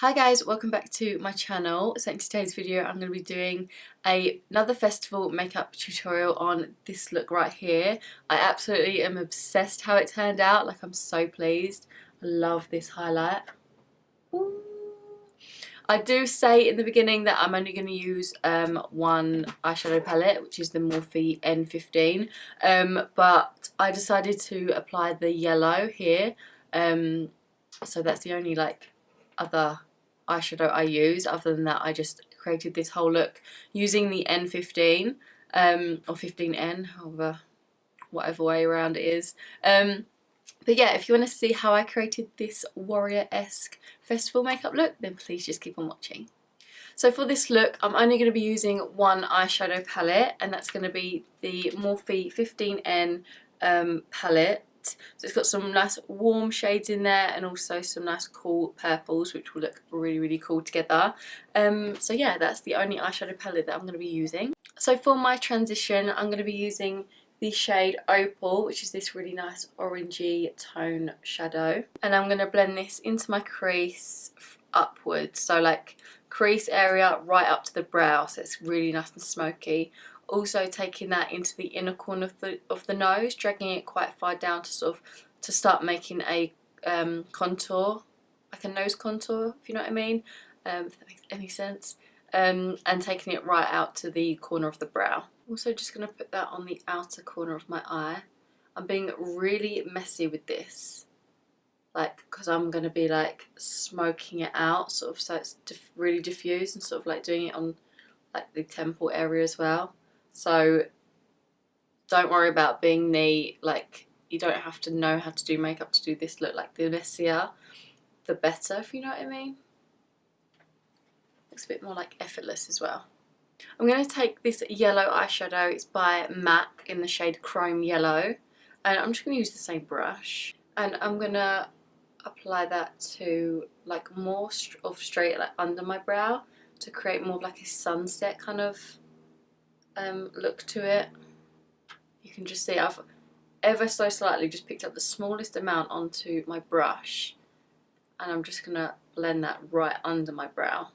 Hi guys, welcome back to my channel. So in today's video I'm going to be doing another festival makeup tutorial on this look right here. I absolutely am obsessed how it turned out, like I'm so pleased. I love this highlight. Ooh. I do say in the beginning that I'm only going to use one eyeshadow palette, which is the Morphe N15, but I decided to apply the yellow here, so that's the only other eyeshadow I use. Other than that, I just created this whole look using the N15 or 15N, however, whatever way around it is. But yeah, if you want to see how I created this warrior-esque festival makeup look, then please just keep on watching. So for this look, I'm only going to be using one eyeshadow palette, and that's going to be the Morphe 15N palette. So it's got some nice warm shades in there and also some nice cool purples, which will look really, really cool together. So yeah, that's the only eyeshadow palette that I'm going to be using. So for my transition, I'm going to be using the shade Opal, which is this really nice orangey tone shadow. And I'm going to blend this into my crease upwards. So like crease area right up to the brow, so it's really nice and smoky. Also taking that into the inner corner of the nose, dragging it quite far down to start making a contour, like a nose contour, if you know what I mean, if that makes any sense, and taking it right out to the corner of the brow. Also just going to put that on the outer corner of my eye. I'm being really messy with this, because I'm going to be smoking it out, so it's really diffused, and doing it on the temple area as well. So don't worry about being neat, you don't have to know how to do makeup to do this look. The messier the better, if you know what I mean. Looks a bit more effortless as well. I'm going to take this yellow eyeshadow, it's by MAC in the shade Chrome Yellow, and I'm just going to use the same brush, and I'm going to apply that to more straight under my brow to create more of a sunset kind of look to it. You can just see I've ever so slightly just picked up the smallest amount onto my brush, and I'm just going to blend that right under my brow.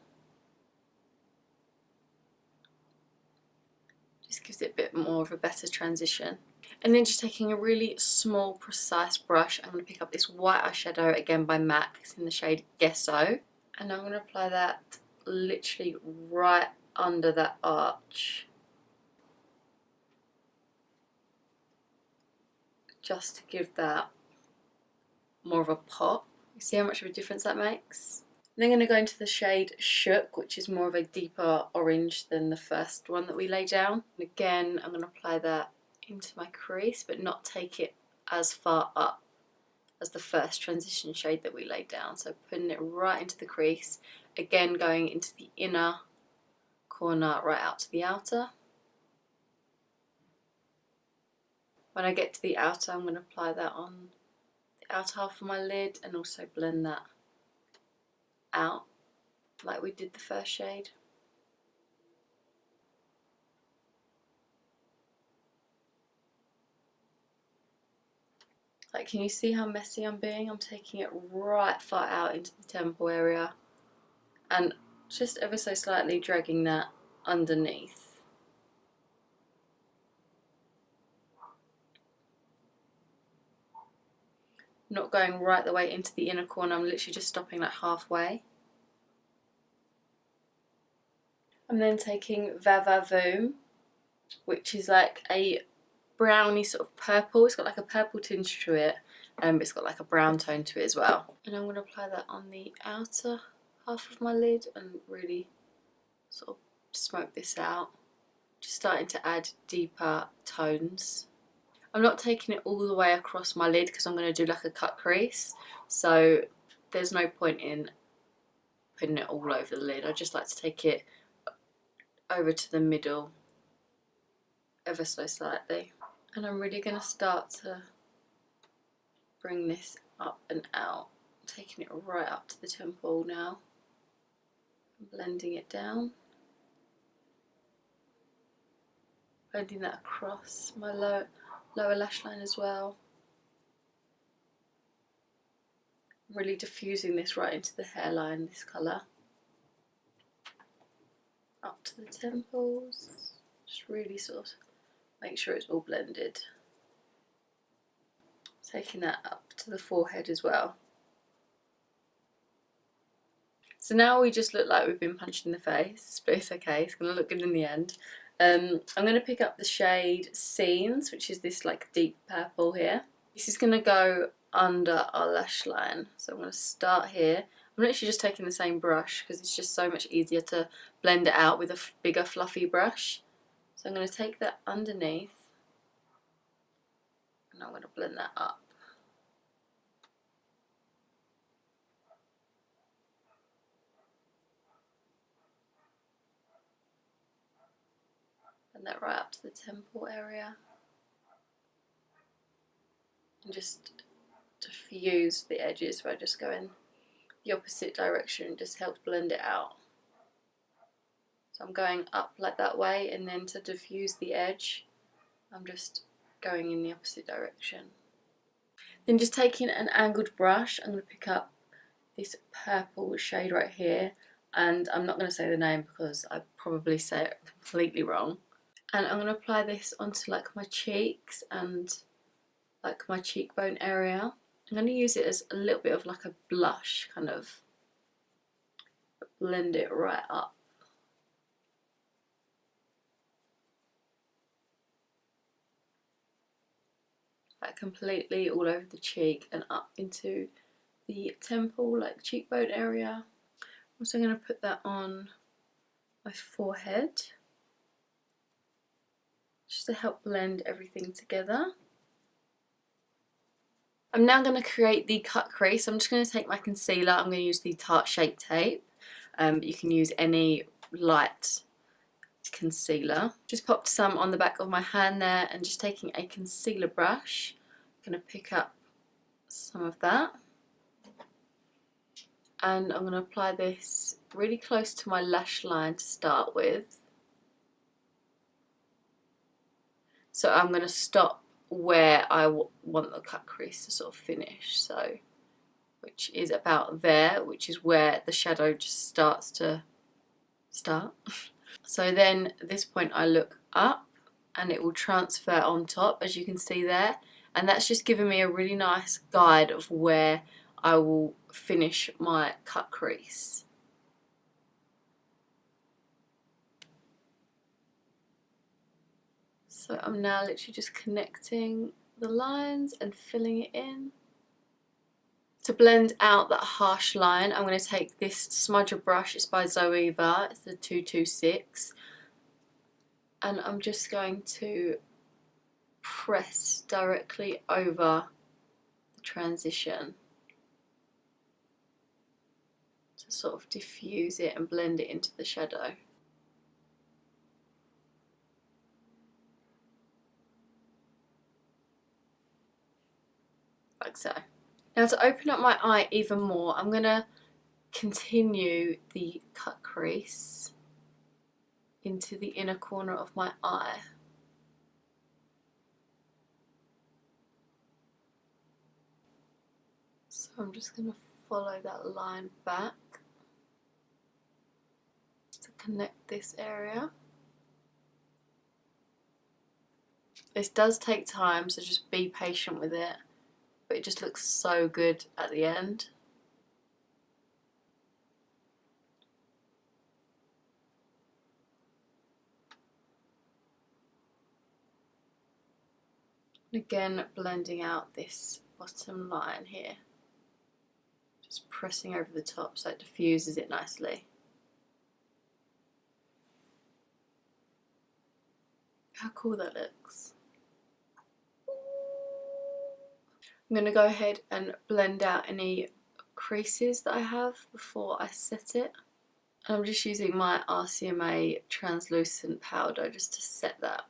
Just gives it a bit more of a better transition. And then just taking a really small, precise brush, I'm going to pick up this white eyeshadow, again by MAC, it's in the shade Gesso, and I'm going to apply that literally right under that arch, just to give that more of a pop. You see how much of a difference that makes? And then I'm going to go into the shade Shook, which is more of a deeper orange than the first one that we laid down. And again, I'm going to apply that into my crease, but not take it as far up as the first transition shade that we laid down. So putting it right into the crease, again going into the inner corner right out to the outer. When I get to the outer, I'm going to apply that on the outer half of my lid and also blend that out like we did the first shade. Can you see how messy I'm being? I'm taking it right far out into the temple area and just ever so slightly dragging that underneath. Not going right the way into the inner corner, I'm literally just stopping halfway. I'm then taking Vava Voom, which is a browny sort of purple. It's got a purple tinge to it, it's got a brown tone to it as well. And I'm going to apply that on the outer half of my lid and really sort of smoke this out. Just starting to add deeper tones. I'm not taking it all the way across my lid because I'm going to do a cut crease, so there's no point in putting it all over the lid. I just like to take it over to the middle ever so slightly. And I'm really going to start to bring this up and out, taking it right up to the temple now, blending it down, blending that across my lower lash line as well. Really diffusing this right into the hairline, this colour. Up to the temples. Just really sort of make sure it's all blended. Taking that up to the forehead as well. So now we just look like we've been punched in the face, but it's okay, it's going to look good in the end. I'm going to pick up the shade Scenes, which is this like deep purple here. This is going to go under our lash line. So I'm going to start here. I'm literally just taking the same brush because it's just so much easier to blend it out with a bigger fluffy brush. So I'm going to take that underneath and I'm going to blend that up. And that right up to the temple area. And just diffuse the edges by just going the opposite direction, just helps blend it out. So I'm going up like that way, and then to diffuse the edge, I'm just going in the opposite direction. Then just taking an angled brush, I'm going to pick up this purple shade right here, and I'm not going to say the name because I probably say it completely wrong. And I'm going to apply this onto like my cheeks and like my cheekbone area. I'm going to use it as a little bit of like a blush, kind of blend it right up. Like completely all over the cheek and up into the temple, like cheekbone area. I'm also going to put that on my forehead, just to help blend everything together. I'm now going to create the cut crease. I'm just going to take my concealer. I'm going to use the Tarte Shape Tape. You can use any light concealer. Just popped some on the back of my hand there, and just taking a concealer brush, I'm going to pick up some of that. And I'm going to apply this really close to my lash line to start with. So I'm going to stop where I want the cut crease to sort of finish, so which is about there, which is where the shadow just starts to start. So then at this point I look up and it will transfer on top, as you can see there, and that's just giving me a really nice guide of where I will finish my cut crease. So I'm now literally just connecting the lines and filling it in. To blend out that harsh line, I'm going to take this smudger brush. It's by Zoeva, it's the 226. And I'm just going to press directly over the transition to sort of diffuse it and blend it into the shadow. Like so. Now to open up my eye even more, I'm going to continue the cut crease into the inner corner of my eye. So I'm just going to follow that line back to connect this area. This does take time, so just be patient with it, but it just looks so good at the end. And again, blending out this bottom line here, just pressing over the top so it diffuses it nicely. How cool that looks. I'm going to go ahead and blend out any creases that I have before I set it. And I'm just using my RCMA translucent powder just to set that.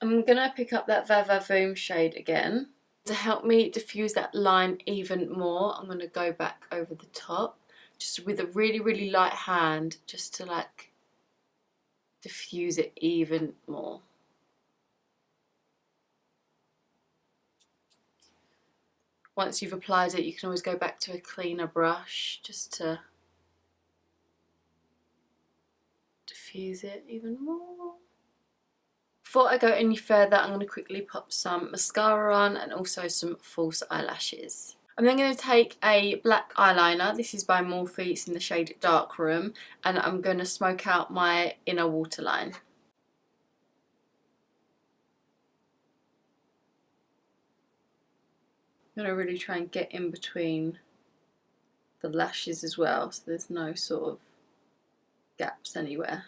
I'm going to pick up that Vavavoom shade again. To help me diffuse that line even more, I'm going to go back over the top, just with a really, really light hand, just to like diffuse it even more. once you've applied it, you can always go back to a cleaner brush just to diffuse it even more. Before I go any further, I'm going to quickly pop some mascara on and also some false eyelashes. I'm then going to take a black eyeliner. This is by Morphe, it's in the shade Dark Room, and I'm going to smoke out my inner waterline. I'm going to really try and get in between the lashes as well, so there's no sort of gaps anywhere.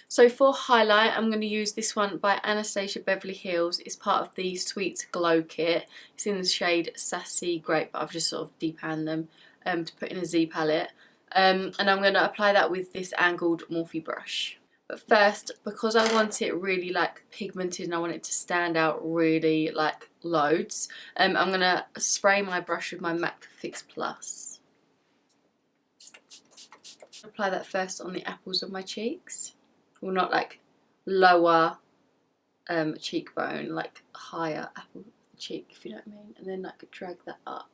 So for highlight, I'm going to use this one by Anastasia Beverly Hills. It's part of the Sweet Glow kit. It's in the shade Sassy Grape, but I've just sort of depanned them to put in a Z palette. And I'm going to apply that with this angled Morphe brush. But first, because I want it really like pigmented and I want it to stand out really like loads, I'm going to spray my brush with my MAC Fix Plus. Apply that first on the apples of my cheeks. Well, not like lower cheekbone, like higher apple cheek, if you know what I mean. And then I could drag that up.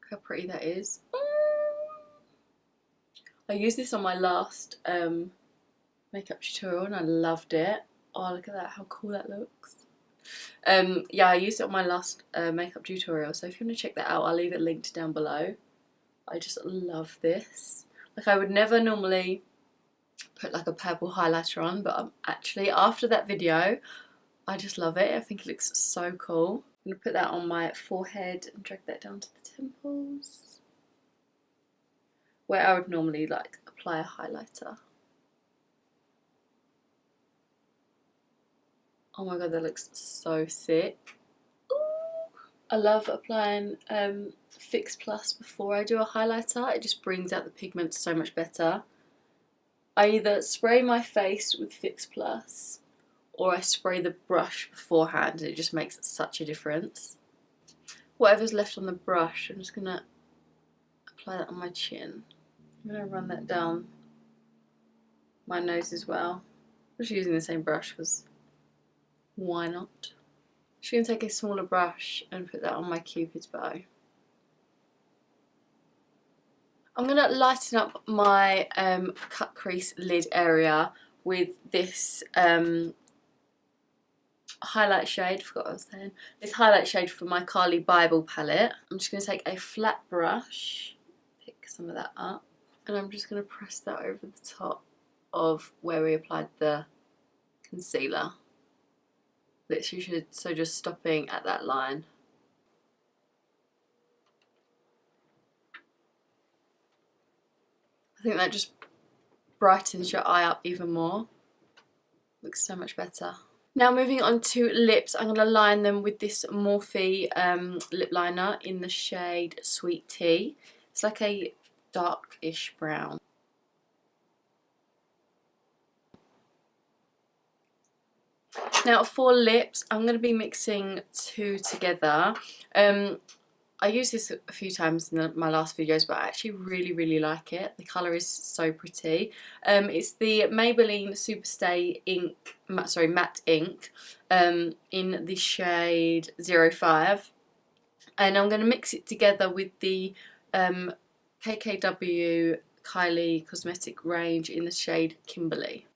Look how pretty that is. I used this on my last makeup tutorial and I loved it. Oh, look at that, how cool that looks. Yeah, I used it on my last makeup tutorial, so if you want to check that out, I'll leave it linked down below. I just love this. Like, I would never normally put like a purple highlighter on, but actually after that video I just love it. I think it looks so cool. I'm going to put that on my forehead and drag that down to the temples, where I would normally like apply a highlighter. Oh my god, that looks so sick. I love applying Fix Plus before I do a highlighter. It just brings out the pigment so much better. I either spray my face with Fix Plus or I spray the brush beforehand, and it just makes such a difference. Whatever's left on the brush, I'm just going to apply that on my chin. I'm going to run that down my nose as well. I'm just using the same brush because why not? Just going to take a smaller brush and put that on my Cupid's bow. I'm going to lighten up my cut crease lid area with this highlight shade, forgot what I was saying, this highlight shade from my Carly Bible palette. I'm just going to take a flat brush, pick some of that up, and I'm just going to press that over the top of where we applied the concealer. Literally, so just stopping at that line. I think that just brightens your eye up even more. Looks so much better. Now moving on to lips, I'm going to line them with this Morphe lip liner in the shade Sweet Tea. It's like a darkish brown. Now for lips, I'm going to be mixing two together. I used this a few times in my last videos, but I actually really like it. The colour is so pretty. It's the Maybelline Superstay ink, matte ink, in the shade 05. And I'm going to mix it together with the KKW Kylie Cosmetic range in the shade Kimberly.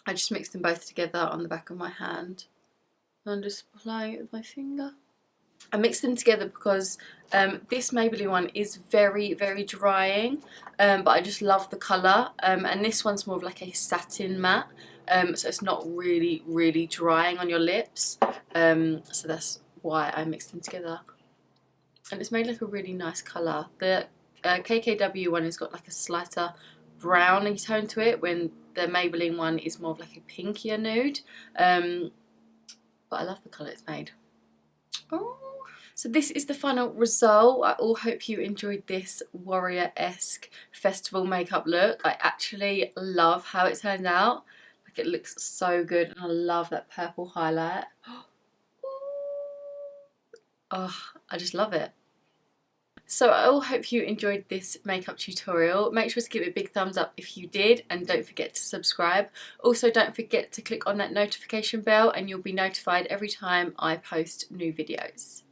I just mixed them both together on the back of my hand. I'm just applying it with my finger. I mixed them together because this Maybelline one is very drying, but I just love the colour. And this one's more of like a satin matte, so it's not really drying on your lips. So that's why I mixed them together. And it's made like a really nice colour. The KKW one has got like a slighter browny tone to it, when the Maybelline one is more of like a pinkier nude. But I love the colour it's made. Oh. So this is the final result. I all hope you enjoyed this warrior-esque festival makeup look. I actually love how it turned out. Like, it looks so good, and I love that purple highlight. Oh, I just love it. So I all hope you enjoyed this makeup tutorial. Make sure to give it a big thumbs up if you did, and don't forget to subscribe. Also, don't forget to click on that notification bell and you'll be notified every time I post new videos.